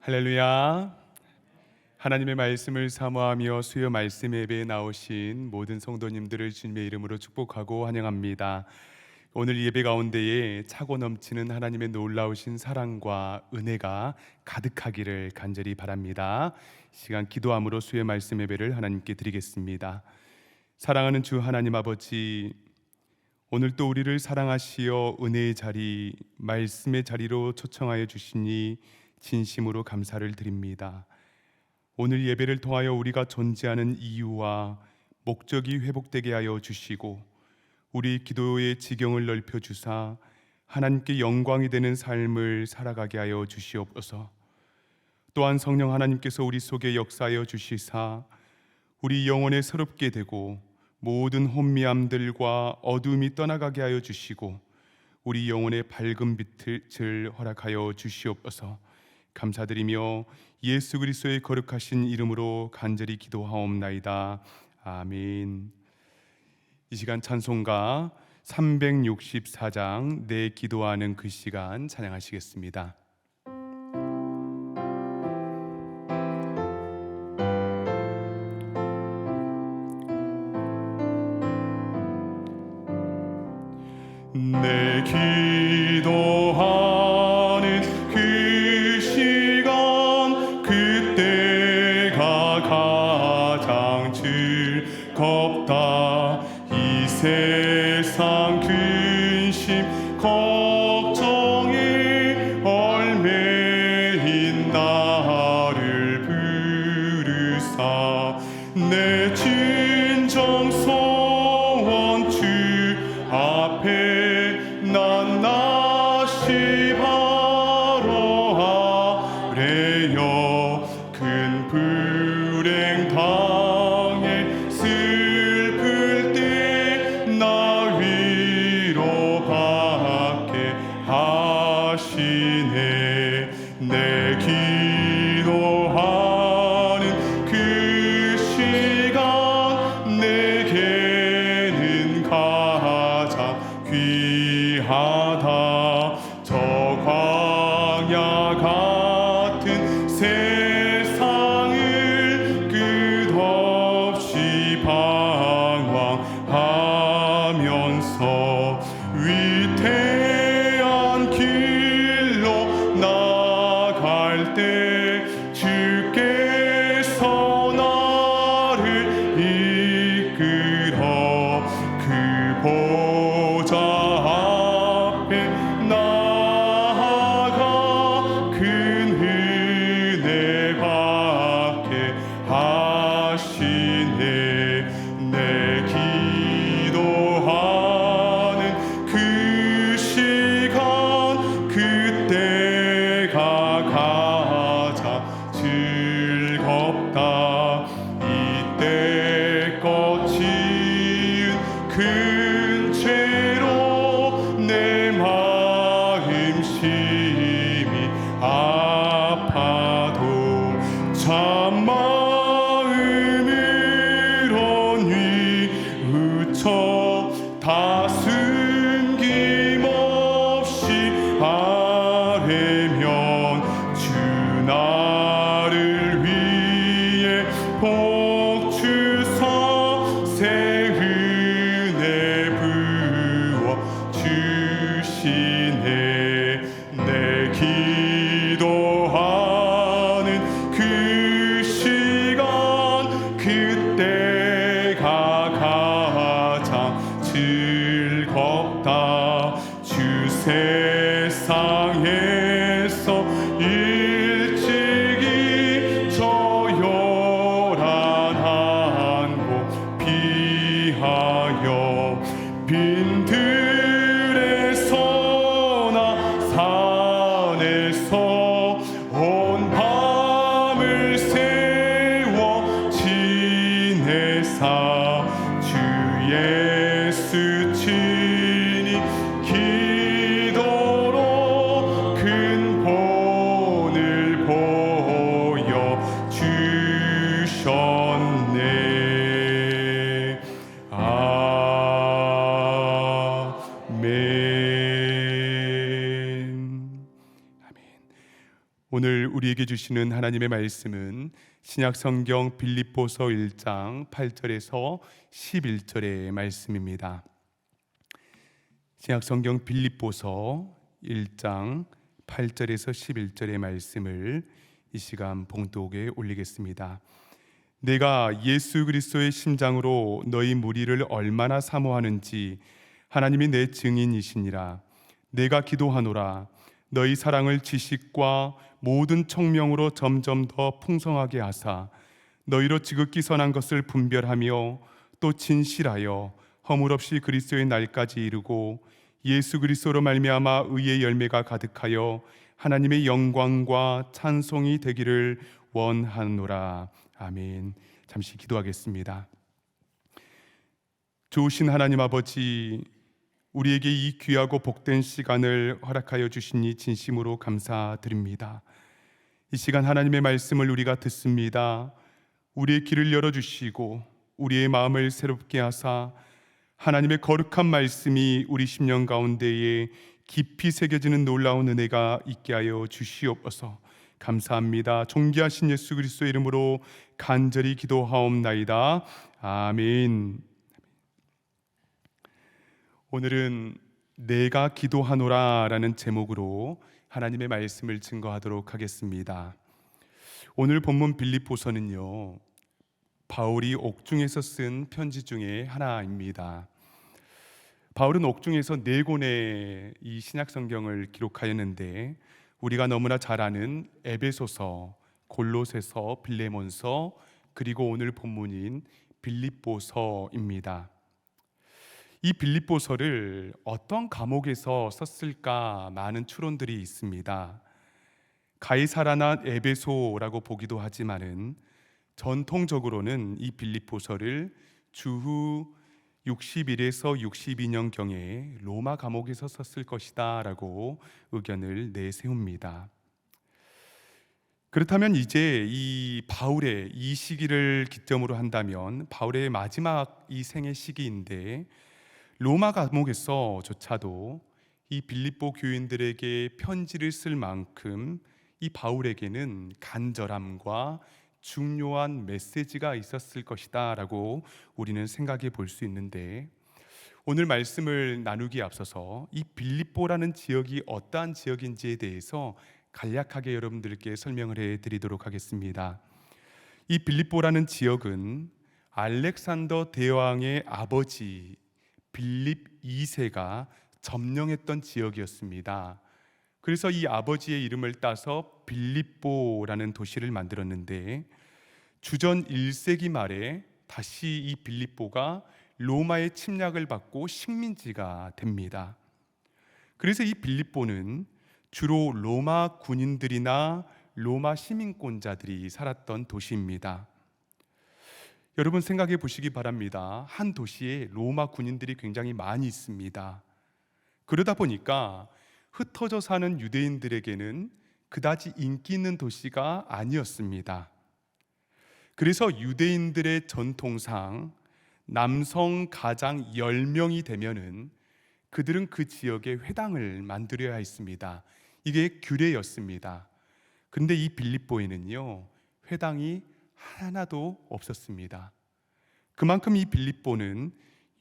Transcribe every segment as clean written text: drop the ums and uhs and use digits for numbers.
할렐루야. 하나님의 말씀을 사모하며 수요 말씀 예배에 나오신 모든 성도님들을 주님의 이름으로 축복하고 환영합니다. 오늘 예배 가운데에 차고 넘치는 하나님의 놀라우신 사랑과 은혜가 가득하기를 간절히 바랍니다. 시간 기도함으로 수요 말씀 예배를 하나님께 드리겠습니다. 사랑하는 주 하나님 아버지, 오늘 또 우리를 사랑하시어 은혜의 자리, 말씀의 자리로 초청하여 주시니 진심으로 감사를 드립니다. 오늘 예배를 통하여 우리가 존재하는 이유와 목적이 회복되게 하여 주시고 우리 기도의 지경을 넓혀 주사 하나님께 영광이 되는 삶을 살아가게 하여 주시옵소서. 또한 성령 하나님께서 우리 속에 역사하여 주시사 우리 영혼에 새롭게 되고 모든 혼미함들과 어둠이 떠나가게 하여 주시고 우리 영혼의 밝은 빛을 허락하여 주시옵소서. 감사드리며 예수 그리스도의 거룩하신 이름으로 간절히 기도하옵나이다. 아멘. 이 시간 찬송가 364장 내 기도하는 그 시간 찬양하시겠습니다. 내 기도하는 그 시간 그때가 가장 즐겁다. 이 세상 근심 걱정에 얽매인 나를 부르사 내 진정 소원 주 앞에 난 다시 바로 아래여 큰 불행 당해 슬플 때 나 위로받게 하시네. 내 기도하는 그 시간 내게는 가장 귀하다. 저 광야 같은 세상을 끝없이 방황하면서 위태한 길로 나갈 때 주께서 나를 이끌어 그 보좌 앞에 나아가 큰 은혜 받게 하시네. 내 기도하는 그 시간 그때가 가장 즐겁다. 이때껏 지은 큰 죄로 내 마음 심히 아파도 참 마음으로 뉘우쳐 다 숨김없이 아뢰면 주 나를 위해 복 주사 새 은혜 부어 주시네. 내 기도하는 그 시간 그때가 가장 즐겁다. 주 세상에서 일찍이 저 요란한 곳 피하여 빈들에서나 산에서 온 밤을 세워 지내사 주 예수 친히 기도 오늘 우리에게 주시는 하나님의 말씀은 신약 성경 빌립보서 1장 8절에서 11절의 말씀입니다. 신약 성경 빌립보서 1장 8절에서 11절의 말씀을 이 시간 봉독에 올리겠습니다. 내가 예수 그리스도의 심장으로 너희 무리를 얼마나 사모하는지 하나님이 내 증인이시니라. 내가 기도하노라. 너희 사랑을 지식과 모든 청명으로 점점 더 풍성하게 하사 너희로 지극히 선한 것을 분별하며 또 진실하여 허물 없이 그리스도의 날까지 이르고 예수 그리스도로 말미암아 의의 열매가 가득하여 하나님의 영광과 찬송이 되기를 원하노라. 아멘. 잠시 기도하겠습니다. 좋으신 하나님 아버지, 우리에게 이 귀하고 복된 시간을 허락하여 주시니 진심으로 감사드립니다. 이 시간 하나님의 말씀을 우리가 듣습니다. 우리의 길을 열어주시고 우리의 마음을 새롭게 하사 하나님의 거룩한 말씀이 우리 심령 가운데에 깊이 새겨지는 놀라운 은혜가 있게 하여 주시옵소서. 감사합니다. 존귀하신 예수 그리스도의 이름으로 간절히 기도하옵나이다. 아멘. 오늘은 내가 기도하노라 라는 제목으로 하나님의 말씀을 증거하도록 하겠습니다. 오늘 본문 빌립보서는요, 바울이 옥중에서 쓴 편지 중에 하나입니다. 바울은 옥중에서 4권의 이 신약 성경을 기록하였는데 우리가 너무나 잘 아는 에베소서, 골로새서, 빌레몬서, 그리고 오늘 본문인 빌립보서입니다. 이 빌립보서를 어떤 감옥에서 썼을까 많은 추론들이 있습니다. 가이사라나 에베소라고 보기도 하지만은 전통적으로는 이 빌립보서를 주후 61에서 62년경에 로마 감옥에서 썼을 것이다 라고 의견을 내세웁니다. 그렇다면 이제 이 바울의 이 시기를 기점으로 한다면 바울의 마지막 이 생애 시기인데 로마 감옥에서조차도 이 빌립보 교인들에게 편지를 쓸 만큼 이 바울에게는 간절함과 중요한 메시지가 있었을 것이다 라고 우리는 생각해 볼 수 있는데, 오늘 말씀을 나누기에 앞서서 이 빌립보라는 지역이 어떠한 지역인지에 대해서 간략하게 여러분들께 설명을 해드리도록 하겠습니다. 이 빌립보라는 지역은 알렉산더 대왕의 아버지 빌립 2세가 점령했던 지역이었습니다. 그래서 이 아버지의 이름을 따서 빌립보라는 도시를 만들었는데 주전 1세기 말에 다시 이 빌립보가 로마의 침략을 받고 식민지가 됩니다. 그래서 이 빌립보는 주로 로마 군인들이나 로마 시민권자들이 살았던 도시입니다. 여러분 생각해 보시기 바랍니다. 한 도시에 로마 군인들이 굉장히 많이 있습니다. 그러다 보니까 흩어져 사는 유대인들에게는 그다지 인기 있는 도시가 아니었습니다. 그래서 유대인들의 전통상 남성 가장 10명이 되면은 그들은 그 지역에 회당을 만들어야 했습니다. 이게 규례였습니다. 그런데 이 빌립보에는요, 회당이 하나도 없었습니다. 그만큼 이 빌립보는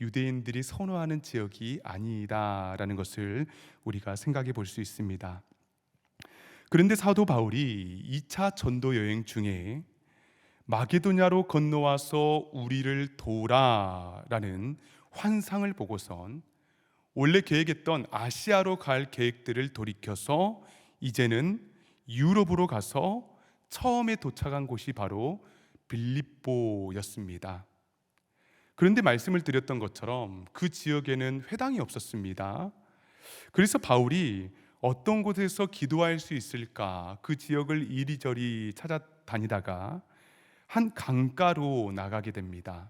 유대인들이 선호하는 지역이 아니다라는 것을 우리가 생각해 볼 수 있습니다. 그런데 사도 바울이 2차 전도 여행 중에 마게도냐로 건너와서 우리를 도우라라는 환상을 보고선 원래 계획했던 아시아로 갈 계획들을 돌이켜서 이제는 유럽으로 가서 처음에 도착한 곳이 바로 빌립보였습니다. 그런데 말씀을 드렸던 것처럼 그 지역에는 회당이 없었습니다. 그래서 바울이 어떤 곳에서 기도할 수 있을까 그 지역을 이리저리 찾아다니다가 한 강가로 나가게 됩니다.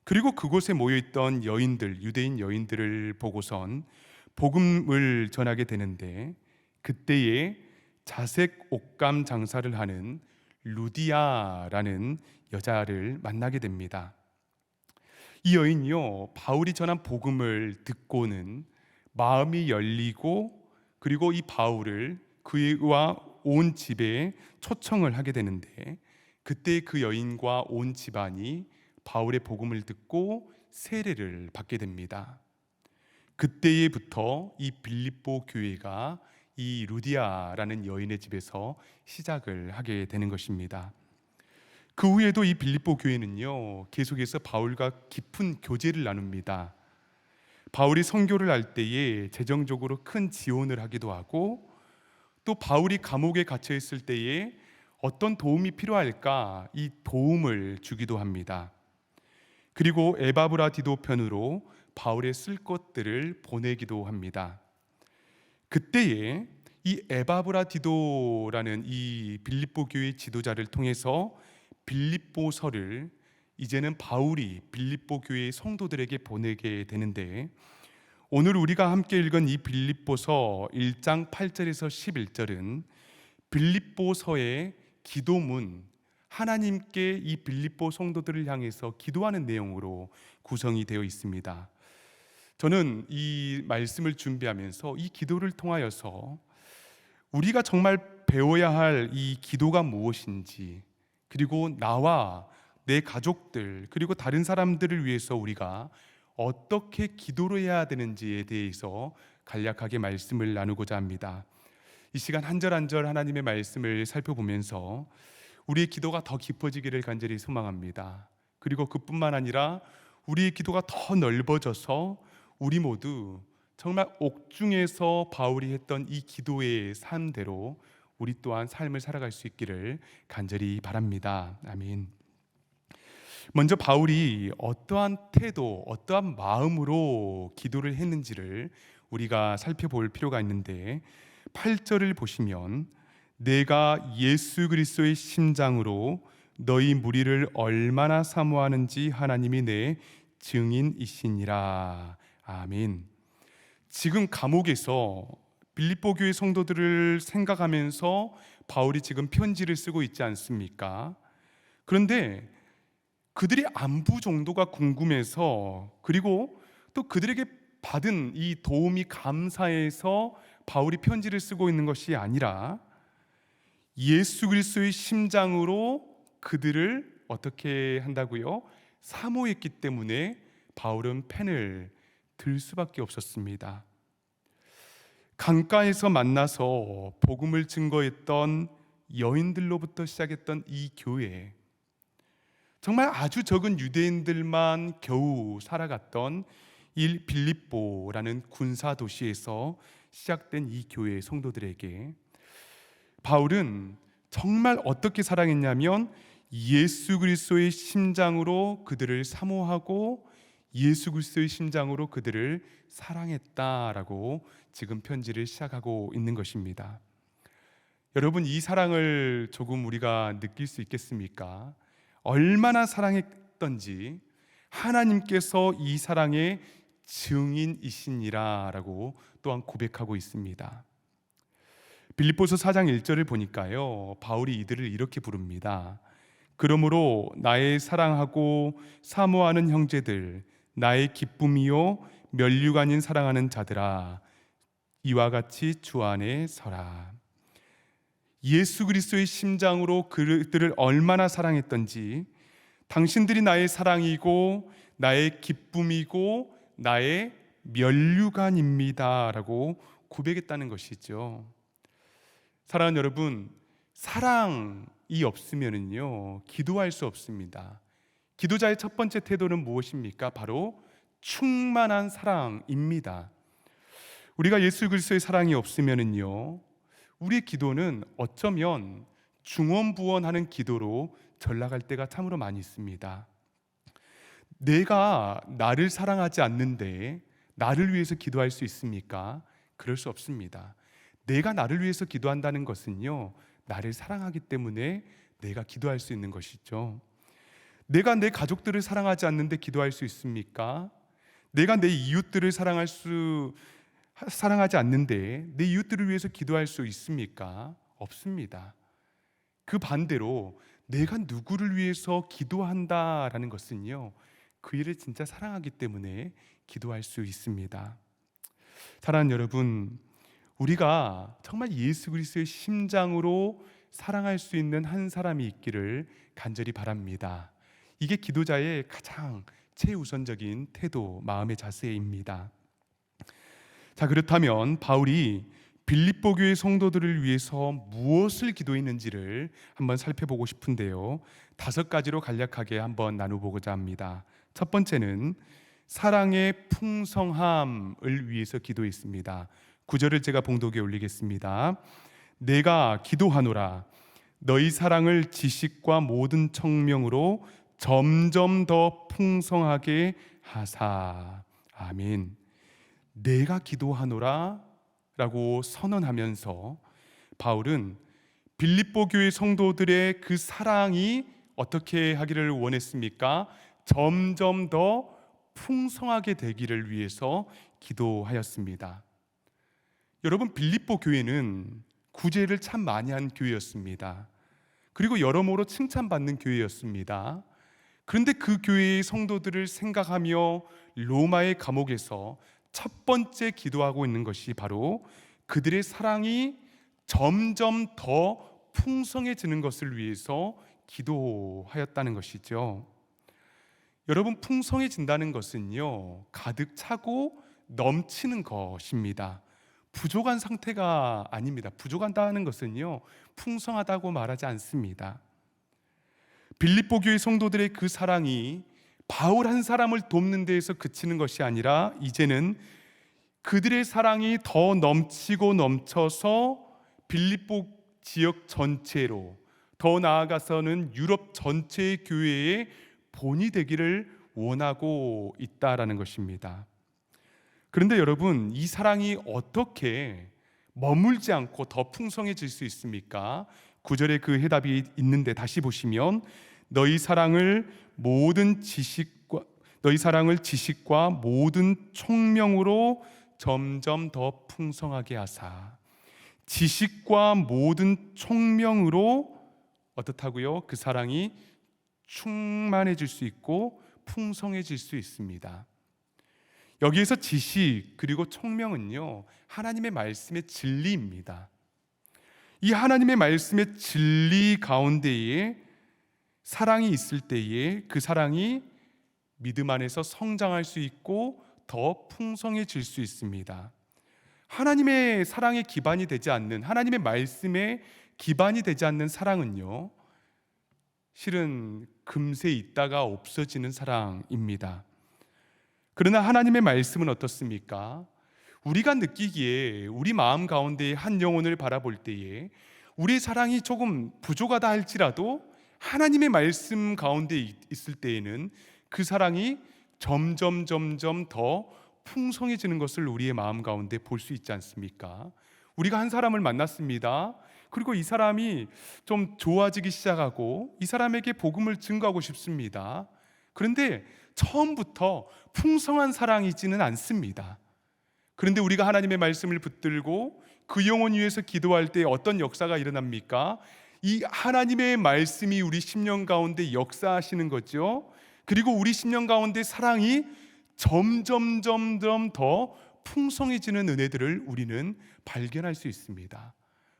그리고 그곳에 모여있던 여인들, 유대인 여인들을 보고선 복음을 전하게 되는데 그때에 자색 옷감 장사를 하는 루디아라는 여자를 만나게 됩니다. 이 여인이요, 바울이 전한 복음을 듣고는 마음이 열리고 그리고 이 바울을 그와 온 집에 초청을 하게 되는데, 그때 그 여인과 온 집안이 바울의 복음을 듣고 세례를 받게 됩니다. 그때부터 이 빌립보 교회가 이 루디아라는 여인의 집에서 시작을 하게 되는 것입니다. 그 후에도 이 빌립보 교회는요, 계속해서 바울과 깊은 교제를 나눕니다. 바울이 선교를 할 때에 재정적으로 큰 지원을 하기도 하고, 또 바울이 감옥에 갇혀 있을 때에 어떤 도움이 필요할까 이 도움을 주기도 합니다. 그리고 에바브라디도 편으로 바울의 쓸 것들을 보내기도 합니다. 그때에 이 에바브라디도라는 이 빌립보 교회 지도자를 통해서 빌립보서를 이제는 바울이 빌립보 교회 성도들에게 보내게 되는데, 오늘 우리가 함께 읽은 이 빌립보서 1장 8절에서 11절은 빌립보서의 기도문, 하나님께 이 빌립보 성도들을 향해서 기도하는 내용으로 구성이 되어 있습니다. 저는 이 말씀을 준비하면서 이 기도를 통하여서 우리가 정말 배워야 할 이 기도가 무엇인지, 그리고 나와 내 가족들, 그리고 다른 사람들을 위해서 우리가 어떻게 기도를 해야 되는지에 대해서 간략하게 말씀을 나누고자 합니다. 이 시간 한 절 한 절 하나님의 말씀을 살펴보면서 우리의 기도가 더 깊어지기를 간절히 소망합니다. 그리고 그뿐만 아니라 우리의 기도가 더 넓어져서 우리 모두 정말 옥중에서 바울이 했던 이 기도의 삶대로 우리 또한 삶을 살아갈 수 있기를 간절히 바랍니다. 아멘. 먼저 바울이 어떠한 태도, 어떠한 마음으로 기도를 했는지를 우리가 살펴볼 필요가 있는데, 8절을 보시면 내가 예수 그리스도의 심장으로 너희 무리를 얼마나 사모하는지 하나님이 내 증인이시니라. 아멘. 지금 감옥에서 빌립보 교회 성도들을 생각하면서 바울이 지금 편지를 쓰고 있지 않습니까? 그런데 그들의 안부 정도가 궁금해서, 그리고 또 그들에게 받은 이 도움이 감사해서 바울이 편지를 쓰고 있는 것이 아니라 예수 그리스도의 심장으로 그들을 어떻게 한다고요? 사모했기 때문에 바울은 펜을 들 수밖에 없었습니다. 강가에서 만나서 복음을 증거했던 여인들로부터 시작했던 이 교회, 정말 아주 적은 유대인들만 겨우 살아갔던 이 빌립보라는 군사 도시에서 시작된 이 교회의 성도들에게 바울은 정말 어떻게 사랑했냐면 예수 그리스도의 심장으로 그들을 사모하고 예수 그리스도의 심장으로 그들을 사랑했다라고 지금 편지를 시작하고 있는 것입니다. 여러분, 이 사랑을 조금 우리가 느낄 수 있겠습니까? 얼마나 사랑했던지 하나님께서 이 사랑의 증인이시니라 라고 또한 고백하고 있습니다. 빌립보서 4장 1절을 보니까요, 바울이 이들을 이렇게 부릅니다. 그러므로 나의 사랑하고 사모하는 형제들, 나의 기쁨이요 면류가 아닌 사랑하는 자들아, 이와 같이 주 안에 서라. 예수 그리스도의 심장으로 그들을 얼마나 사랑했던지, 당신들이 나의 사랑이고 나의 기쁨이고 나의 면류관입니다 라고 고백했다는 것이죠. 사랑하는 여러분, 사랑이 없으면요 기도할 수 없습니다. 기도자의 첫 번째 태도는 무엇입니까? 바로 충만한 사랑입니다. 우리가 예수 그리스도의 사랑이 없으면요 우리의 기도는 어쩌면 중언부언하는 기도로 전락할 때가 참으로 많이 있습니다. 내가 나를 사랑하지 않는데 나를 위해서 기도할 수 있습니까? 그럴 수 없습니다. 내가 나를 위해서 기도한다는 것은요 나를 사랑하기 때문에 내가 기도할 수 있는 것이죠. 내가 내 가족들을 사랑하지 않는데 기도할 수 있습니까? 내가 내 이웃들을 사랑하지 않는데 내 이웃들을 위해서 기도할 수 있습니까? 없습니다. 그 반대로 내가 누구를 위해서 기도한다라는 것은요 그 일을 진짜 사랑하기 때문에 기도할 수 있습니다. 사랑하는 여러분, 우리가 정말 예수 그리스도의 심장으로 사랑할 수 있는 한 사람이 있기를 간절히 바랍니다. 이게 기도자의 가장 최우선적인 태도, 마음의 자세입니다. 자, 그렇다면 바울이 빌립보 교회 성도들을 위해서 무엇을 기도했는지를 한번 살펴보고 싶은데요, 5가지로 간략하게 한번 나눠보고자 합니다. 첫 번째는 사랑의 풍성함을 위해서 기도했습니다. 9절을 제가 봉독에 올리겠습니다. 내가 기도하노라 너희 사랑을 지식과 모든 청명으로 점점 더 풍성하게 하사. 아멘. 내가 기도하노라 라고 선언하면서 바울은 빌립보 교회 성도들의 그 사랑이 어떻게 하기를 원했습니까? 점점 더 풍성하게 되기를 위해서 기도하였습니다. 여러분, 빌립보 교회는 구제를 참 많이 한 교회였습니다. 그리고 여러모로 칭찬받는 교회였습니다. 그런데 그 교회의 성도들을 생각하며 로마의 감옥에서 첫 번째 기도하고 있는 것이 바로 그들의 사랑이 점점 더 풍성해지는 것을 위해서 기도하였다는 것이죠. 여러분, 풍성해진다는 것은요, 가득 차고 넘치는 것입니다. 부족한 상태가 아닙니다. 부족하다는 것은요, 풍성하다고 말하지 않습니다. 빌립보 교회 성도들의 그 사랑이 바울 한 사람을 돕는 데에서 그치는 것이 아니라 이제는 그들의 사랑이 더 넘치고 넘쳐서 빌립보 지역 전체로, 더 나아가서는 유럽 전체의 교회의 본이 되기를 원하고 있다라는 것입니다. 그런데 여러분, 이 사랑이 어떻게 머물지 않고 더 풍성해질 수 있습니까? 9절에 그 해답이 있는데 다시 보시면 너희 사랑을 지식과 모든 총명으로 점점 더 풍성하게 하사. 지식과 모든 총명으로 어떻다고요? 그 사랑이 충만해질 수 있고 풍성해질 수 있습니다. 여기에서 지식 그리고 총명은요, 하나님의 말씀의 진리입니다. 이 하나님의 말씀의 진리 가운데에 사랑이 있을 때에 그 사랑이 믿음 안에서 성장할 수 있고 더 풍성해질 수 있습니다. 하나님의 사랑에 기반이 되지 않는, 하나님의 말씀에 기반이 되지 않는 사랑은요, 실은 금세 있다가 없어지는 사랑입니다. 그러나 하나님의 말씀은 어떻습니까? 우리가 느끼기에 우리 마음 가운데 한 영혼을 바라볼 때에 우리의 사랑이 조금 부족하다 할지라도 하나님의 말씀 가운데 있을 때에는 그 사랑이 점점 더 풍성해지는 것을 우리의 마음 가운데 볼 수 있지 않습니까? 우리가 한 사람을 만났습니다. 그리고 이 사람이 좀 좋아지기 시작하고 이 사람에게 복음을 증거하고 싶습니다. 그런데 처음부터 풍성한 사랑이지는 않습니다. 그런데 우리가 하나님의 말씀을 붙들고 그 영혼 위해서 기도할 때 어떤 역사가 일어납니까? 이 하나님의 말씀이 우리 심령 가운데 역사하시는 거죠. 그리고 우리 심령 가운데 사랑이 점점 더 풍성해지는 은혜들을 우리는 발견할 수 있습니다.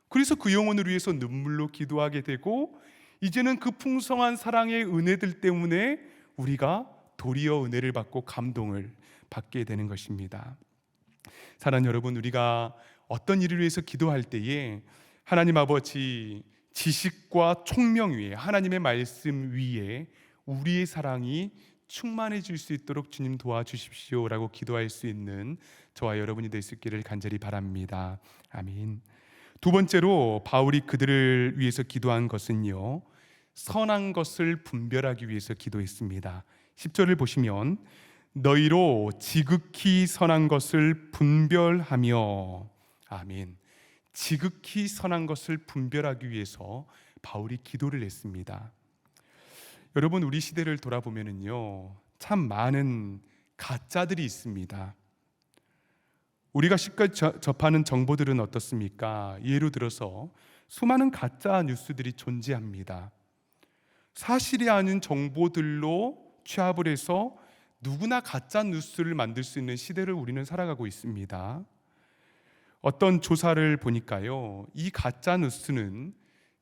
그래서 그 영혼을 위해서 눈물로 기도하게 되고, 이제는 그 풍성한 사랑의 은혜들 때문에 우리가 도리어 은혜를 받고 감동을 받게 되는 것입니다. 사랑하는 여러분, 우리가 어떤 일을 위해서 기도할 때에 하나님 아버지 지식과 총명 위에, 하나님의 말씀 위에 우리의 사랑이 충만해질 수 있도록 주님 도와주십시오라고 기도할 수 있는 저와 여러분이 될 수 있기를 간절히 바랍니다. 아멘. 두 번째로 바울이 그들을 위해서 기도한 것은요, 선한 것을 분별하기 위해서 기도했습니다. 10절을 보시면 너희로 지극히 선한 것을 분별하며. 아멘. 지극히 선한 것을 분별하기 위해서 바울이 기도를 했습니다. 여러분, 우리 시대를 돌아보면은요, 참 많은 가짜들이 있습니다. 우리가 쉽게 접하는 정보들은 어떻습니까? 예로 들어서 수많은 가짜 뉴스들이 존재합니다. 사실이 아닌 정보들로 취합을 해서 누구나 가짜 뉴스를 만들 수 있는 시대를 우리는 살아가고 있습니다. 어떤 조사를 보니까요, 이 가짜 뉴스는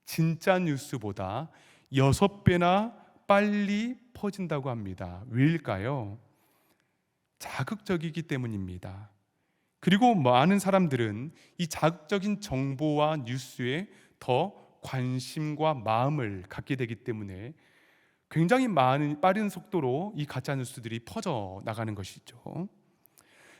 진짜 뉴스보다 6배나 빨리 퍼진다고 합니다. 왜일까요? 자극적이기 때문입니다. 그리고 많은 사람들은 이 자극적인 정보와 뉴스에 더 관심과 마음을 갖게 되기 때문에 굉장히 빠른 속도로 이 가짜 뉴스들이 퍼져 나가는 것이죠.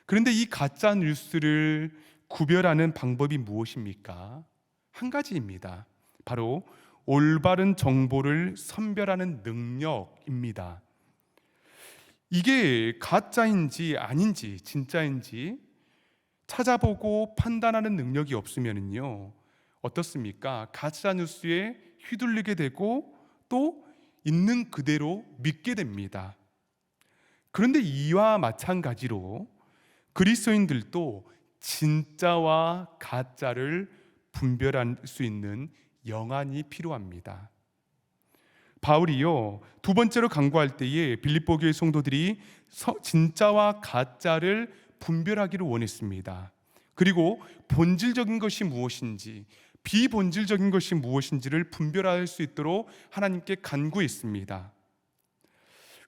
그런데 이 가짜 뉴스를 구별하는 방법이 무엇입니까? 한 가지입니다. 바로 올바른 정보를 선별하는 능력입니다. 이게 가짜인지 아닌지 진짜인지 찾아보고 판단하는 능력이 없으면요, 어떻습니까? 가짜 뉴스에 휘둘리게 되고 또 있는 그대로 믿게 됩니다. 그런데 이와 마찬가지로 그리스도인들도 진짜와 가짜를 분별할 수 있는 영안이 필요합니다. 바울이요, 두 번째로 강구할 때에 빌립보 교회 성도들이 진짜와 가짜를 분별하기를 원했습니다. 그리고 본질적인 것이 무엇인지 비본질적인 것이 무엇인지를 분별할 수 있도록 하나님께 간구했습니다.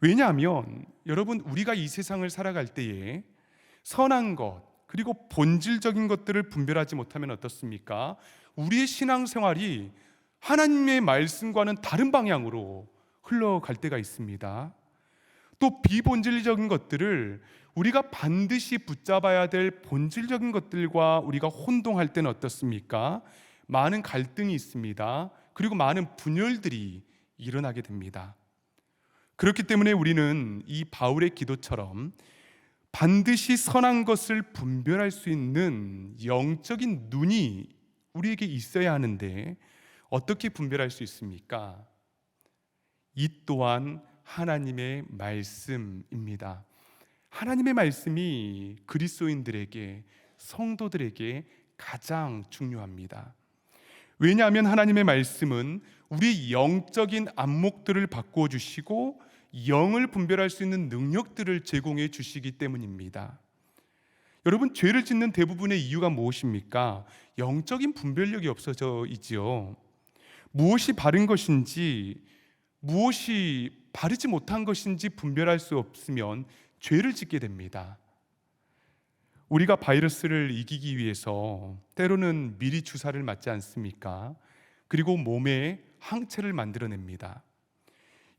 왜냐하면 여러분, 우리가 이 세상을 살아갈 때에 선한 것 그리고 본질적인 것들을 분별하지 못하면 어떻습니까? 우리의 신앙생활이 하나님의 말씀과는 다른 방향으로 흘러갈 때가 있습니다. 또 비본질적인 것들을 우리가 반드시 붙잡아야 될 본질적인 것들과 우리가 혼동할 때는 어떻습니까? 많은 갈등이 있습니다. 그리고 많은 분열들이 일어나게 됩니다. 그렇기 때문에 우리는 이 바울의 기도처럼 반드시 선한 것을 분별할 수 있는 영적인 눈이 우리에게 있어야 하는데 어떻게 분별할 수 있습니까? 이 또한 하나님의 말씀입니다. 하나님의 말씀이 그리스도인들에게, 성도들에게 가장 중요합니다. 왜냐하면 하나님의 말씀은 우리 영적인 안목들을 바꾸어 주시고 영을 분별할 수 있는 능력들을 제공해 주시기 때문입니다. 여러분, 죄를 짓는 대부분의 이유가 무엇입니까? 영적인 분별력이 없어져 있지요. 무엇이 바른 것인지 무엇이 바르지 못한 것인지 분별할 수 없으면 죄를 짓게 됩니다. 우리가 바이러스를 이기기 위해서 때로는 미리 주사를 맞지 않습니까? 그리고 몸에 항체를 만들어냅니다.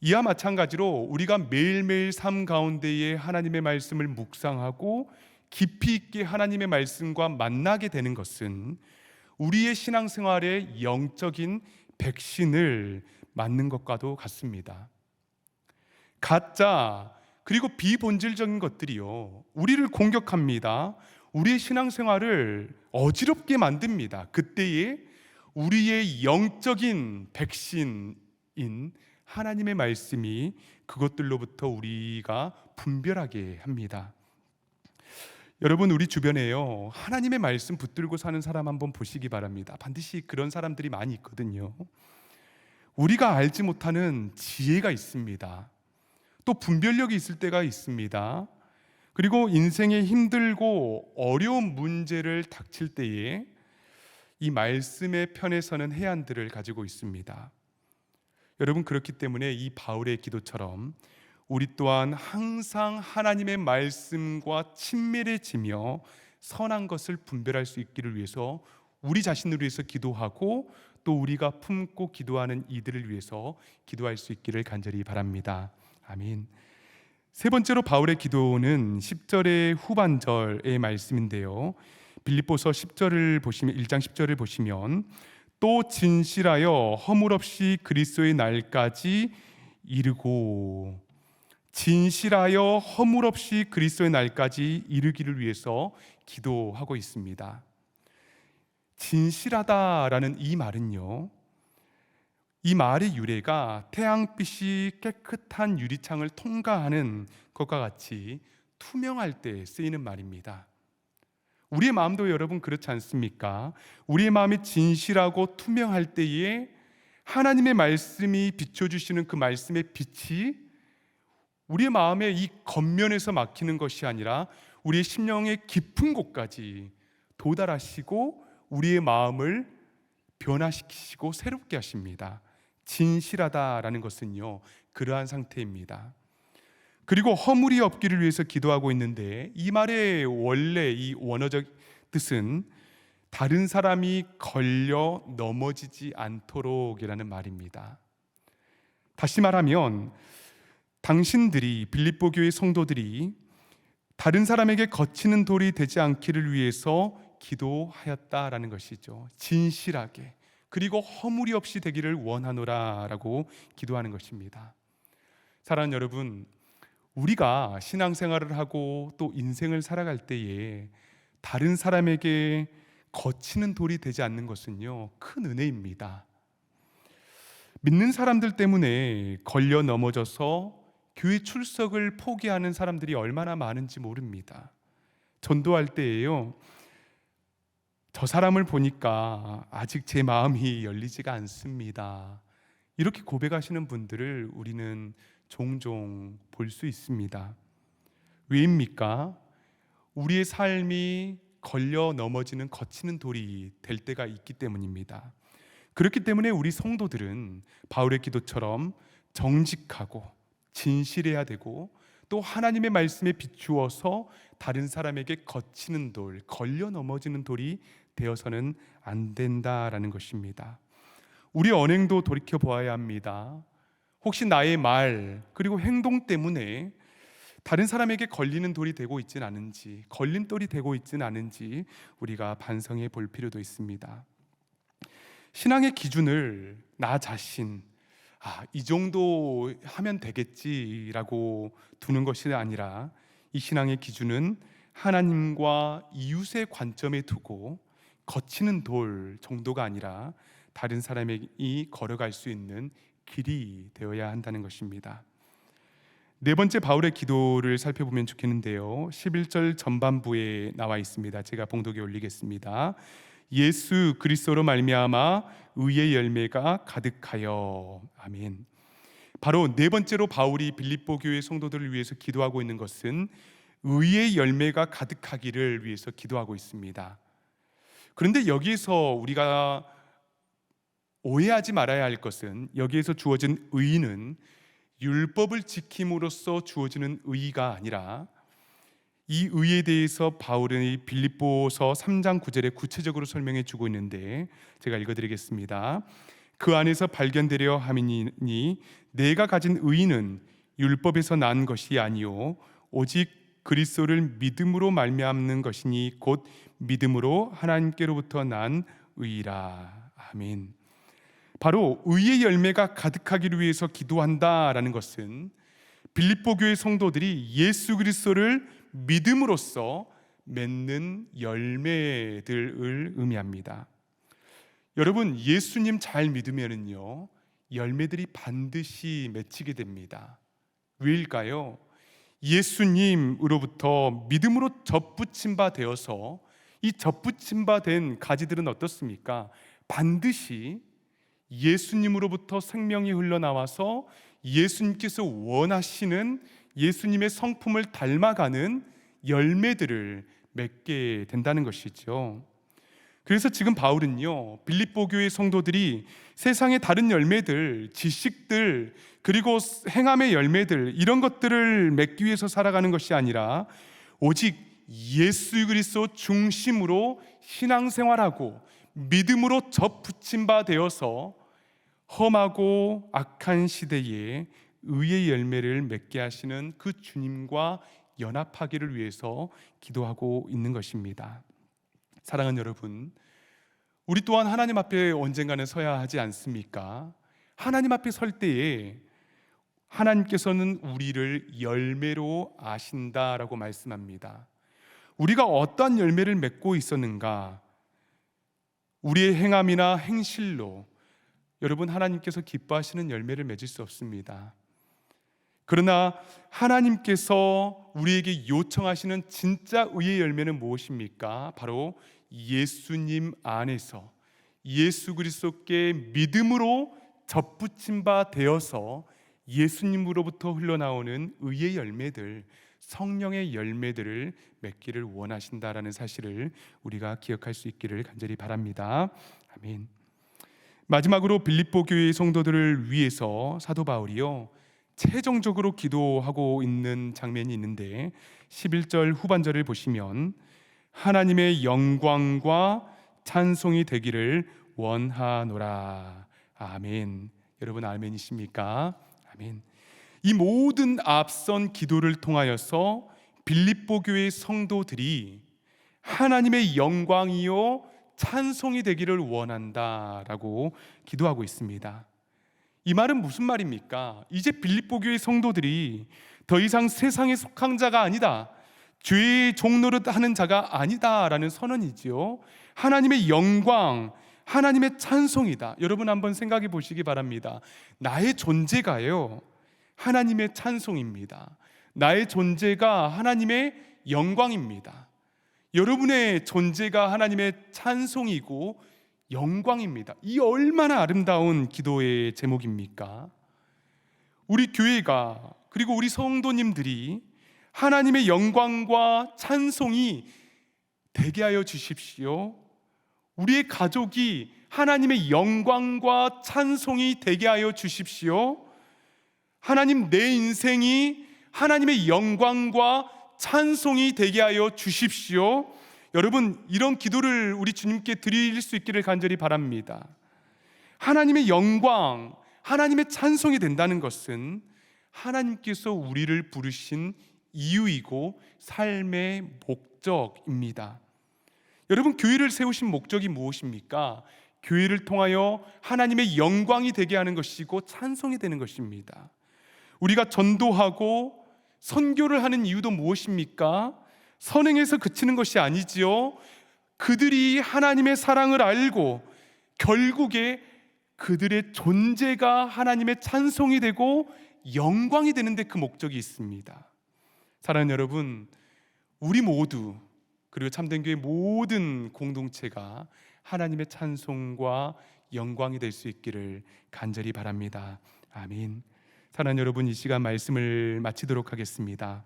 이와 마찬가지로 우리가 매일매일 삶 가운데에 하나님의 말씀을 묵상하고 깊이 있게 하나님의 말씀과 만나게 되는 것은 우리의 신앙생활의 영적인 백신을 맞는 것과도 같습니다. 가짜 그리고 비본질적인 것들이요, 우리를 공격합니다. 우리의 신앙생활을 어지럽게 만듭니다. 그때에 우리의 영적인 백신인 하나님의 말씀이 그것들로부터 우리가 분별하게 합니다. 여러분, 우리 주변에요, 하나님의 말씀 붙들고 사는 사람 한번 보시기 바랍니다. 반드시 그런 사람들이 많이 있거든요. 우리가 알지 못하는 지혜가 있습니다. 또 분별력이 있을 때가 있습니다. 그리고 인생에 힘들고 어려운 문제를 닥칠 때에 이 말씀의 편에 서는 해안들을 가지고 있습니다. 여러분, 그렇기 때문에 이 바울의 기도처럼 우리 또한 항상 하나님의 말씀과 친밀해지며 선한 것을 분별할 수 있기를 위해서 우리 자신을 위해서 기도하고 또 우리가 품고 기도하는 이들을 위해서 기도할 수 있기를 간절히 바랍니다. 아멘. 세 번째로 바울의 기도는 10절의 후반절의 말씀인데요, 빌립보서 10절을 보시면 1장 10절을 보시면 또 진실하여 허물없이 그리스도의 날까지 이르고, 진실하여 허물없이 그리스도의 날까지 이르기를 위해서 기도하고 있습니다. 진실하다라는 이 말은요, 이 말의 유래가 태양빛이 깨끗한 유리창을 통과하는 것과 같이 투명할 때 쓰이는 말입니다. 우리의 마음도 여러분 그렇지 않습니까? 우리의 마음이 진실하고 투명할 때에 하나님의 말씀이 비춰주시는 그 말씀의 빛이 우리의 마음의 이 겉면에서 막히는 것이 아니라 우리의 심령의 깊은 곳까지 도달하시고 우리의 마음을 변화시키시고 새롭게 하십니다. 진실하다라는 것은요, 그러한 상태입니다. 그리고 허물이 없기를 위해서 기도하고 있는데, 이 말의 원래 이 원어적 뜻은 다른 사람이 걸려 넘어지지 않도록이라는 말입니다. 다시 말하면 당신들이, 빌립보 교회 성도들이 다른 사람에게 거치는 돌이 되지 않기를 위해서 기도하였다라는 것이죠. 진실하게, 그리고 허물이 없이 되기를 원하노라라고 기도하는 것입니다. 사랑하는 여러분, 우리가 신앙생활을 하고 또 인생을 살아갈 때에 다른 사람에게 거치는 돌이 되지 않는 것은요, 큰 은혜입니다. 믿는 사람들 때문에 걸려 넘어져서 교회 출석을 포기하는 사람들이 얼마나 많은지 모릅니다. 전도할 때에요, 저 사람을 보니까 아직 제 마음이 열리지가 않습니다, 이렇게 고백하시는 분들을 우리는 종종 볼 수 있습니다. 왜입니까? 우리의 삶이 걸려 넘어지는 거치는 돌이 될 때가 있기 때문입니다. 그렇기 때문에 우리 성도들은 바울의 기도처럼 정직하고 진실해야 되고, 또 하나님의 말씀에 비추어서 다른 사람에게 거치는 돌, 걸려 넘어지는 돌이 되어서는 안 된다라는 것입니다. 우리 언행도 돌이켜 보아야 합니다. 혹시 나의 말 그리고 행동 때문에 다른 사람에게 걸리는 돌이 되고 있진 않은지, 걸림돌이 되고 있진 않은지 우리가 반성해 볼 필요도 있습니다. 신앙의 기준을 나 자신, 이 정도 하면 되겠지라고 두는 것이 아니라, 이 신앙의 기준은 하나님과 이웃의 관점에 두고 거치는 돌 정도가 아니라 다른 사람이 걸어갈 수 있는 길이 되어야 한다는 것입니다. 네 번째 바울의 기도를 살펴보면 좋겠는데요, 11절 전반부에 나와 있습니다. 제가 봉독에 올리겠습니다. 예수 그리스도로 말미암아 의의 열매가 가득하여. 아멘. 바로 네 번째로 바울이 빌립보 교회 성도들을 위해서 기도하고 있는 것은 의의 열매가 가득하기를 위해서 기도하고 있습니다. 그런데 여기에서 우리가 오해하지 말아야 할 것은, 여기에서 주어진 의는 율법을 지킴으로써 주어지는 의가 아니라, 이 의에 대해서 바울은 빌립보서 3장 9절에 구체적으로 설명해 주고 있는데, 제가 읽어드리겠습니다. 그 안에서 발견되려 함이니 내가 가진 의는 율법에서 난 것이 아니요 오직 그리스도를 믿음으로 말미암는 것이니 곧 믿음으로 하나님께로부터 난 의라. 아멘. 바로 의의 열매가 가득하기를 위해서 기도한다라는 것은 빌립보 교회 성도들이 예수 그리스도를 믿음으로써 맺는 열매들을 의미합니다. 여러분, 예수님 잘 믿으면은요, 열매들이 반드시 맺히게 됩니다. 왜일까요? 예수님으로부터 믿음으로 접붙임 바 되어서, 이 접붙임 바 된 가지들은 어떻습니까? 반드시 예수님으로부터 생명이 흘러나와서 예수님께서 원하시는 예수님의 성품을 닮아가는 열매들을 맺게 된다는 것이죠. 그래서 지금 바울은요, 빌립보 교회 성도들이 세상의 다른 열매들, 지식들, 그리고 행함의 열매들, 이런 것들을 맺기 위해서 살아가는 것이 아니라 오직 예수 그리스도 중심으로 신앙생활하고 믿음으로 접붙임 바 되어서 험하고 악한 시대에 의의 열매를 맺게 하시는 그 주님과 연합하기를 위해서 기도하고 있는 것입니다. 사랑하는 여러분, 우리 또한 하나님 앞에 언젠가는 서야 하지 않습니까? 하나님 앞에 설 때에 하나님께서는 우리를 열매로 아신다라고 말씀합니다. 우리가 어떤 열매를 맺고 있었는가, 우리의 행함이나 행실로 여러분, 하나님께서 기뻐하시는 열매를 맺을 수 없습니다. 그러나 하나님께서 우리에게 요청하시는 진짜 의의 열매는 무엇입니까? 바로 예수님 안에서 예수 그리스도께 믿음으로 접붙임 바 되어서 예수님으로부터 흘러나오는 의의 열매들, 성령의 열매들을 맺기를 원하신다라는 사실을 우리가 기억할 수 있기를 간절히 바랍니다. 아멘. 마지막으로 빌립보 교회의 성도들을 위해서 사도 바울이요 최종적으로 기도하고 있는 장면이 있는데 11절 후반절을 보시면 하나님의 영광과 찬송이 되기를 원하노라. 아멘. 여러분 아멘이십니까? 아멘. 이 모든 앞선 기도를 통하여서 빌립보 교회의 성도들이 하나님의 영광이요 찬송이 되기를 원한다라고 기도하고 있습니다. 이 말은 무슨 말입니까? 이제 빌립보 교회 성도들이 더 이상 세상에 속한 자가 아니다, 죄의 종노릇 하는 자가 아니다라는 선언이지요. 하나님의 영광, 하나님의 찬송이다. 여러분 한번 생각해 보시기 바랍니다. 나의 존재가요 하나님의 찬송입니다. 나의 존재가 하나님의 영광입니다. 여러분의 존재가 하나님의 찬송이고 영광입니다. 이 얼마나 아름다운 기도의 제목입니까? 우리 교회가, 그리고 우리 성도님들이 하나님의 영광과 찬송이 되게 하여 주십시오. 우리의 가족이 하나님의 영광과 찬송이 되게 하여 주십시오. 하나님, 내 인생이 하나님의 영광과 찬송이 되게 하여 주십시오. 여러분, 이런 기도를 우리 주님께 드릴 수 있기를 간절히 바랍니다. 하나님의 영광, 하나님의 찬송이 된다는 것은 하나님께서 우리를 부르신 이유이고 삶의 목적입니다. 여러분, 교회를 세우신 목적이 무엇입니까? 교회를 통하여 하나님의 영광이 되게 하는 것이고 찬송이 되는 것입니다. 우리가 전도하고 선교를 하는 이유도 무엇입니까? 선행에서 그치는 것이 아니지요. 그들이 하나님의 사랑을 알고 결국에 그들의 존재가 하나님의 찬송이 되고 영광이 되는 데 그 목적이 있습니다. 사랑하는 여러분, 우리 모두, 그리고 참된 교회 모든 공동체가 하나님의 찬송과 영광이 될 수 있기를 간절히 바랍니다. 아멘. 사랑하는 여러분, 이 시간 말씀을 마치도록 하겠습니다.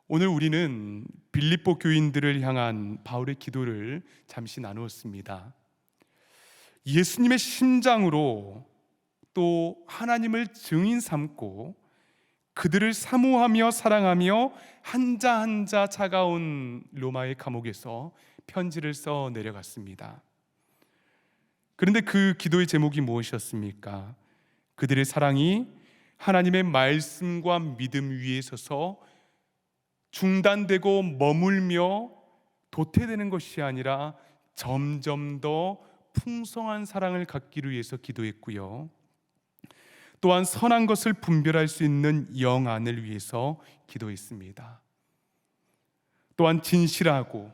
오늘 우리는 빌립보 교인들을 향한 바울의 기도를 잠시 나누었습니다. 예수님의 심장으로 또 하나님을 증인 삼고 그들을 사모하며 사랑하며 한자 한자 차가운 로마의 감옥에서 편지를 써 내려갔습니다. 그런데 그 기도의 제목이 무엇이었습니까? 그들의 사랑이 하나님의 말씀과 믿음 위에 서서 중단되고 머물며 도태되는 것이 아니라 점점 더 풍성한 사랑을 갖기를 위해서 기도했고요. 또한 선한 것을 분별할 수 있는 영안을 위해서 기도했습니다. 또한 진실하고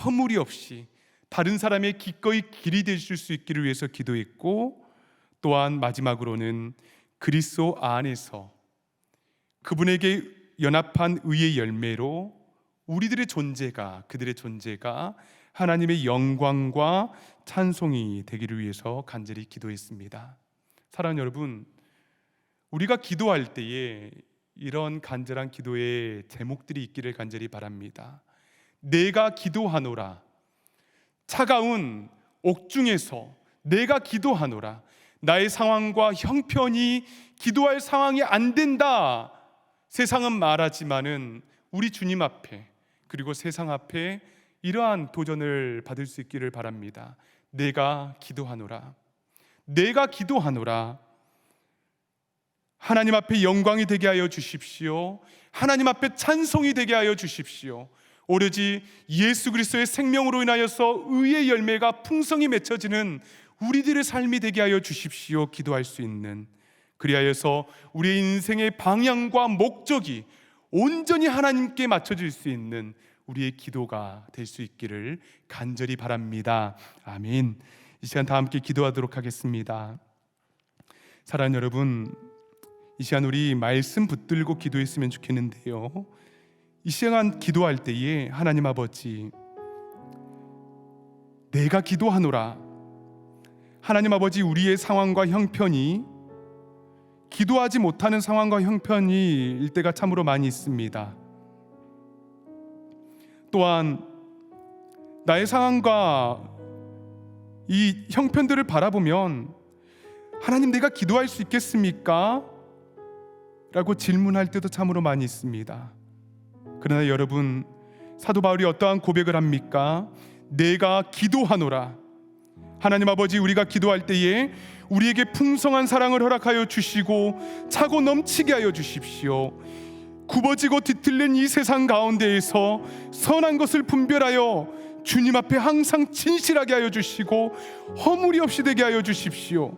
허물이 없이 다른 사람의 기꺼이 길이 되실 수 있기를 위해서 기도했고, 또한 마지막으로는 그리스도 안에서 그분에게 연합한 의의 열매로 우리들의 존재가, 그들의 존재가 하나님의 영광과 찬송이 되기를 위해서 간절히 기도했습니다. 사랑하는 여러분, 우리가 기도할 때에 이런 간절한 기도의 제목들이 있기를 간절히 바랍니다. 내가 기도하노라. 차가운 옥중에서 내가 기도하노라. 나의 상황과 형편이 기도할 상황이 안 된다. 세상은 말하지만은 우리 주님 앞에, 그리고 세상 앞에 이러한 도전을 받을 수 있기를 바랍니다. 내가 기도하노라. 내가 기도하노라. 하나님 앞에 영광이 되게 하여 주십시오. 하나님 앞에 찬송이 되게 하여 주십시오. 오로지 예수 그리스도의 생명으로 인하여서 의의 열매가 풍성히 맺혀지는 우리들의 삶이 되게 하여 주십시오. 기도할 수 있는, 그리하여서 우리의 인생의 방향과 목적이 온전히 하나님께 맞춰질 수 있는 우리의 기도가 될 수 있기를 간절히 바랍니다. 아멘. 이 시간 다 함께 기도하도록 하겠습니다. 사랑하는 여러분, 이 시간 우리 말씀 붙들고 기도했으면 좋겠는데요, 이 시간 기도할 때에 하나님 아버지, 내가 기도하노라. 하나님 아버지, 우리의 상황과 형편이 기도하지 못하는 상황과 형편이 일 때가 참으로 많이 있습니다. 또한 나의 상황과 이 형편들을 바라보면 하나님, 내가 기도할 수 있겠습니까? 라고 질문할 때도 참으로 많이 있습니다. 그러나 여러분, 사도 바울이 어떠한 고백을 합니까? 내가 기도하노라. 하나님 아버지, 우리가 기도할 때에 우리에게 풍성한 사랑을 허락하여 주시고 차고 넘치게 하여 주십시오. 굽어지고 뒤틀린 이 세상 가운데에서 선한 것을 분별하여 주님 앞에 항상 진실하게 하여 주시고 허물이 없이 되게 하여 주십시오.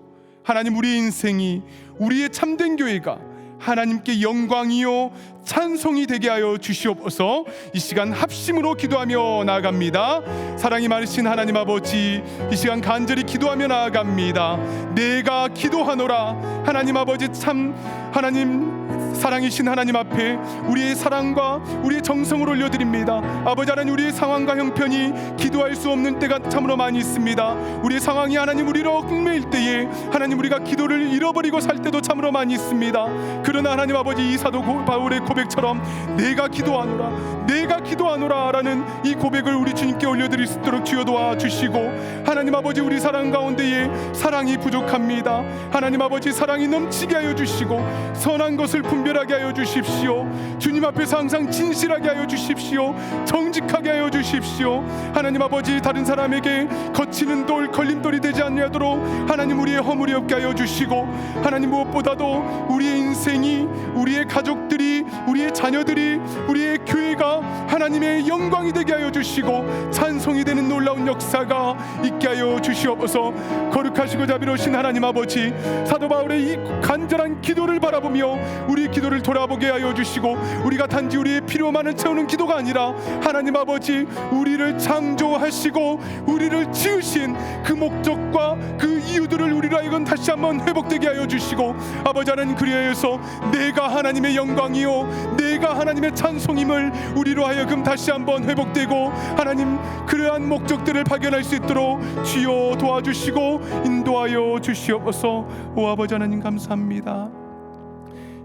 하나님, 우리 인생이, 우리의 참된 교회가 하나님께 영광이요 찬송이 되게 하여 주시옵소서. 이 시간 합심으로 기도하며 나아갑니다. 사랑이 많으신 하나님 아버지, 이 시간 간절히 기도하며 나아갑니다. 내가 기도하노라. 하나님 아버지, 참 하나님 사랑이신 하나님 앞에 우리의 사랑과 우리의 정성을 올려드립니다. 아버지 하나님, 우리의 상황과 형편이 기도할 수 없는 때가 참으로 많이 있습니다. 우리의 상황이 하나님 우리를 얽매일 때에 하나님 우리가 기도를 잃어버리고 살 때도 참으로 많이 있습니다. 그러나 하나님 아버지, 이 사도 바울의 고백처럼 내가 기도하노라, 내가 기도하노라 라는 이 고백을 우리 주님께 올려드릴 수 있도록 주여 도와주시고, 하나님 아버지, 우리 사랑 가운데에 사랑이 부족합니다. 하나님 아버지, 사랑이 넘치게 하여 주시고 선한 것을 분별하게 하여 주십시오. 주님 앞에서 항상 진실하게 하여 주십시오. 정직하게 하여 주십시오. 하나님 아버지, 다른 사람에게 거치는 돌, 걸림돌이 되지 않도록 하나님 우리의 허물이 없게 하여 주시고, 하나님 무엇보다도 우리의 인생이, 우리의 가족들이, 우리의 자녀들이, 우리의 교회가 하나님의 영광이 되게 하여 주시고 찬송이 되는 놀라운 역사가 있게 하여 주시옵소서. 거룩하시고 자비로우신 하나님 아버지, 사도 바울의 이 간절한 기도를 바라보며 우리 기도를 돌아보게 하여 주시고, 우리가 단지 우리의 필요만을 채우는 기도가 아니라 하나님 아버지, 우리를 창조하시고 우리를 지으신 그 목적과 그 이유들을 우리로 하여금 다시 한번 회복되게 하여 주시고, 아버지 하나님, 그리하여서 내가 하나님의 영광이요 내가 하나님의 찬송임을 우리로 하여금 다시 한번 회복되고 하나님 그러한 목적들을 발견할 수 있도록 주여 도와주시고 인도하여 주시옵소서. 오 아버지 하나님, 감사합니다.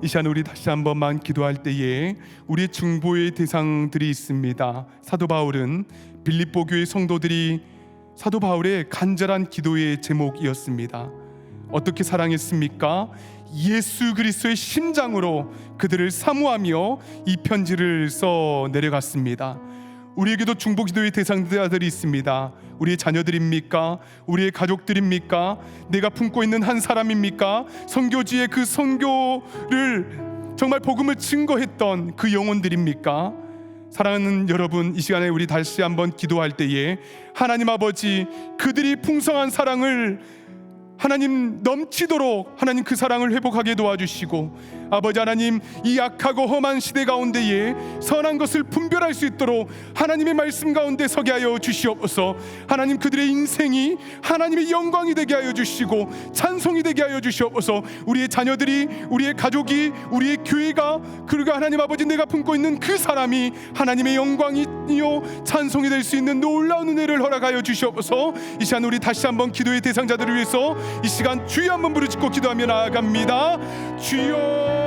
이 시간 우리 다시 한 번만 기도할 때에 우리의 중보의 대상들이 있습니다. 사도 바울은 빌립보 교회 성도들이 사도 바울의 간절한 기도의 제목이었습니다. 어떻게 사랑했습니까? 예수 그리스도의 심장으로 그들을 사모하며 이 편지를 써 내려갔습니다. 우리에게도 중보 기도의 대상자들이 있습니다. 우리의 자녀들입니까? 우리의 가족들입니까? 내가 품고 있는 한 사람입니까? 선교지의 그 선교를 정말 복음을 증거했던 그 영혼들입니까? 사랑하는 여러분, 이 시간에 우리 다시 한번 기도할 때에 하나님 아버지, 그들이 풍성한 사랑을 하나님 넘치도록 하나님 그 사랑을 회복하게 도와주시고, 아버지 하나님, 이 악하고 험한 시대 가운데에 선한 것을 분별할 수 있도록 하나님의 말씀 가운데 서게 하여 주시옵소서. 하나님, 그들의 인생이 하나님의 영광이 되게 하여 주시고 찬송이 되게 하여 주시옵소서. 우리의 자녀들이, 우리의 가족이, 우리의 교회가, 그리고 하나님 아버지, 내가 품고 있는 그 사람이 하나님의 영광이요 찬송이 될 수 있는 놀라운 은혜를 허락하여 주시옵소서. 이 시간 우리 다시 한번 기도의 대상자들을 위해서 이 시간 주여 한번 부르짖고 기도하며 나아갑니다. 주여,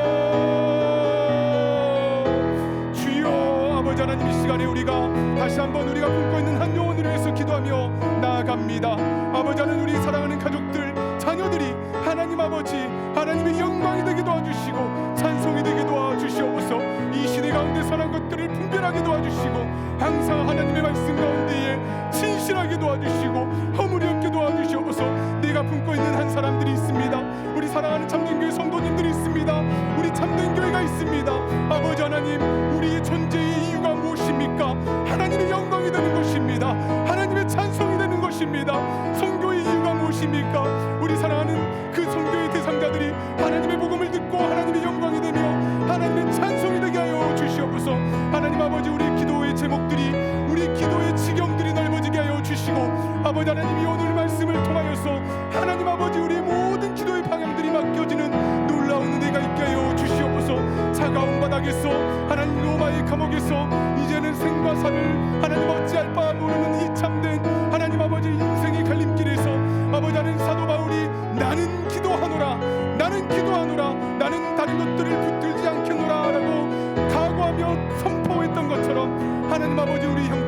주여. 아버지 하나님, 이 시간에 우리가 다시 한번 우리가 품고 있는 한 영혼을 위해서 기도하며 나아갑니다. 아버지 하나님, 우리 사랑하는 가족들, 자녀들이 하나님 아버지, 하나님의 영광이 되게 도와주시고 찬송이 되게 도와주시옵소서. 이 시대 가운데 선한 것들을 분별하게 도와주시고 항상 하나님의 말씀 가운데에 진실하게 도와주시고 허물이 없게 도와주시옵소서. 내가 품고 있는 한 사람들이 있습니다. 우리 사랑하는 참된 교회 성도님들이 있습니다. 우리 참된 교회가 있습니다. 아버지 하나님, 우리의 존재의 이유가 무엇입니까? 하나님의 영광이 되는 것입니다. 하나님의 찬송이 되는 것입니다. 선교의 이유가 무엇입니까? 우리 사랑하는 그 선교의 대상자들이 하나님의 복음을 듣고 하나님의 영광이 되며 하나님의 찬송이 되게 하여 주시옵소서. 하나님 아버지, 우리 기도의 제목들이, 우리 기도의 지경들이 넓어지게 하여 주시고, 아버지 하나님이 오늘 말씀을 통하여서 하나님 아버지, 우리의 모든 기도의 방향들이 맡겨지는 놀라운 은혜가 있게 하여 주시옵소서. 차가운 바닥에서, 하나님 로마의 감옥에서 이제는 생과 사를 하나님 어찌할 바 모르는 이 참된 하나님 아버지 인생의 갈림길에서 아버지 하나님, 사도 바울이 나는 기도하노라, 나는 기도하노라, 나는 다른 것들을 붙들지 않겠노라 라고 각오하며 선포했던 것처럼 하나님 아버지, 우리 형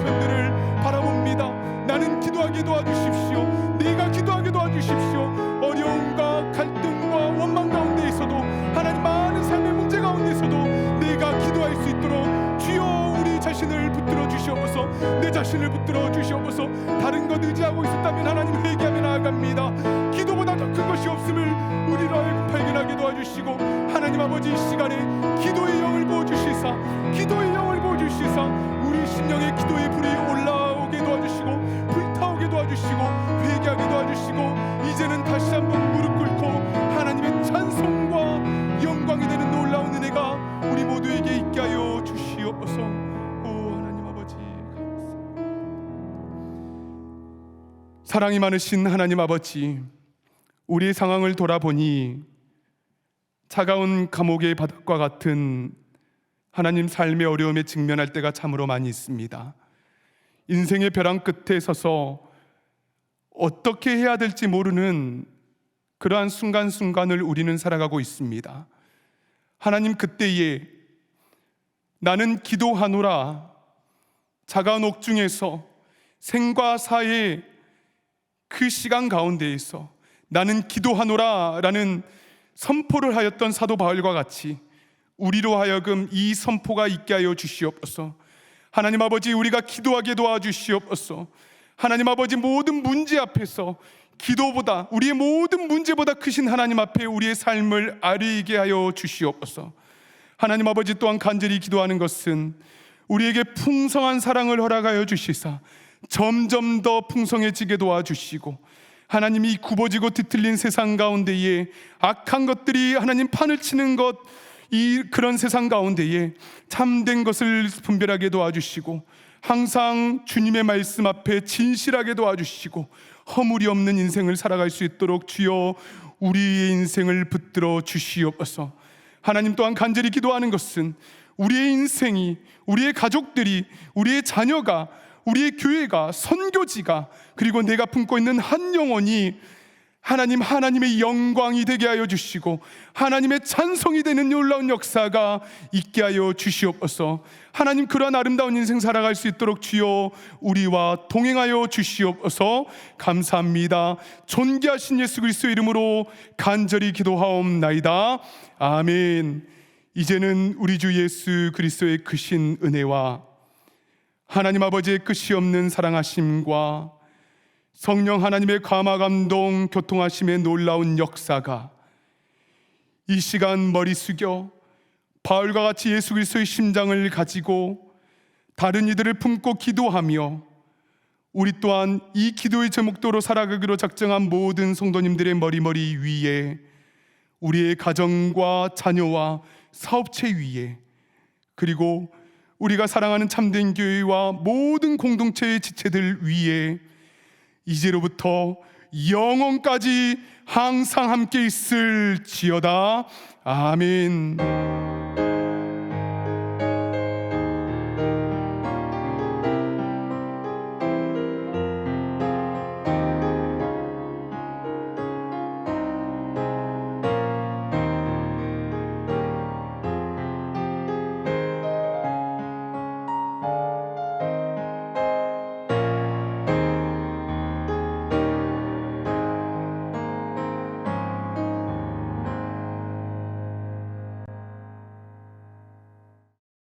도와주십시오. 내가 기도하게 도와주십시오. 어려움과 갈등과 원망 가운데 있어도 하나님 많은 삶의 문제 가운데 있어도 내가 기도할 수 있도록 주여 우리 자신을 붙들어 주시옵소서. 내 자신을 붙들어 주시옵소서. 다른 것 의지하고 있었다면 하나님 회개하며 나아갑니다. 기도보다 더 큰 것이 없음을 우리로 하여금 발견하게 도와주시고 하나님 아버지 이 시간에 기도의 영을 부어주시사 기도의 영을 부어주시사 우리 심령의 기도의 불이 올라오게 도와주시고 불타오게 도와주시고 회개하게 도와주시고 이제는 다시 한번 무릎 꿇고 하나님의 찬송과 영광이 되는 놀라운 은혜가 우리 모두에게 있게 하여 주시옵소서. 오 하나님 아버지 감사합니다. 사랑이 많으신 하나님 아버지, 우리의 상황을 돌아보니 차가운 감옥의 바닥과 같은 하나님 삶의 어려움에 직면할 때가 참으로 많이 있습니다. 인생의 벼랑 끝에 서서 어떻게 해야 될지 모르는 그러한 순간순간을 우리는 살아가고 있습니다. 하나님, 그때에 나는 기도하노라, 차가운 옥중에서 생과 사의 그 시간 가운데에서 나는 기도하노라 라는 선포를 하였던 사도 바울과 같이 우리로 하여금 이 선포가 있게 하여 주시옵소서. 하나님 아버지, 우리가 기도하게 도와주시옵소서. 하나님 아버지, 모든 문제 앞에서 기도보다, 우리의 모든 문제보다 크신 하나님 앞에 우리의 삶을 아뢰게 하여 주시옵소서. 하나님 아버지, 또한 간절히 기도하는 것은 우리에게 풍성한 사랑을 허락하여 주시사 점점 더 풍성해지게 도와주시고 하나님이 굽어지고 뒤틀린 세상 가운데에 악한 것들이 하나님 판을 치는 것, 이 그런 세상 가운데에 참된 것을 분별하게 도와주시고 항상 주님의 말씀 앞에 진실하게 도와주시고 허물이 없는 인생을 살아갈 수 있도록 주여 우리의 인생을 붙들어 주시옵소서. 하나님, 또한 간절히 기도하는 것은 우리의 인생이, 우리의 가족들이, 우리의 자녀가, 우리의 교회가, 선교지가, 그리고 내가 품고 있는 한 영혼이 하나님의 영광이 되게 하여 주시고 하나님의 찬송이 되는 놀라운 역사가 있게 하여 주시옵소서. 하나님, 그러한 아름다운 인생 살아갈 수 있도록 주여 우리와 동행하여 주시옵소서. 감사합니다. 존귀하신 예수 그리스도의 이름으로 간절히 기도하옵나이다. 아멘. 이제는 우리 주 예수 그리스도의 크신 은혜와 하나님 아버지의 끝이 없는 사랑하심과 성령 하나님의 감화 감동 교통하심의 놀라운 역사가 이 시간 머리 숙여 바울과 같이 예수 그리스도의 심장을 가지고 다른 이들을 품고 기도하며 우리 또한 이 기도의 제목도로 살아가기로 작정한 모든 성도님들의 머리 위에, 우리의 가정과 자녀와 사업체 위에, 그리고 우리가 사랑하는 참된 교회와 모든 공동체의 지체들 위에 이제로부터 영원까지 항상 함께 있을지어다. 아멘.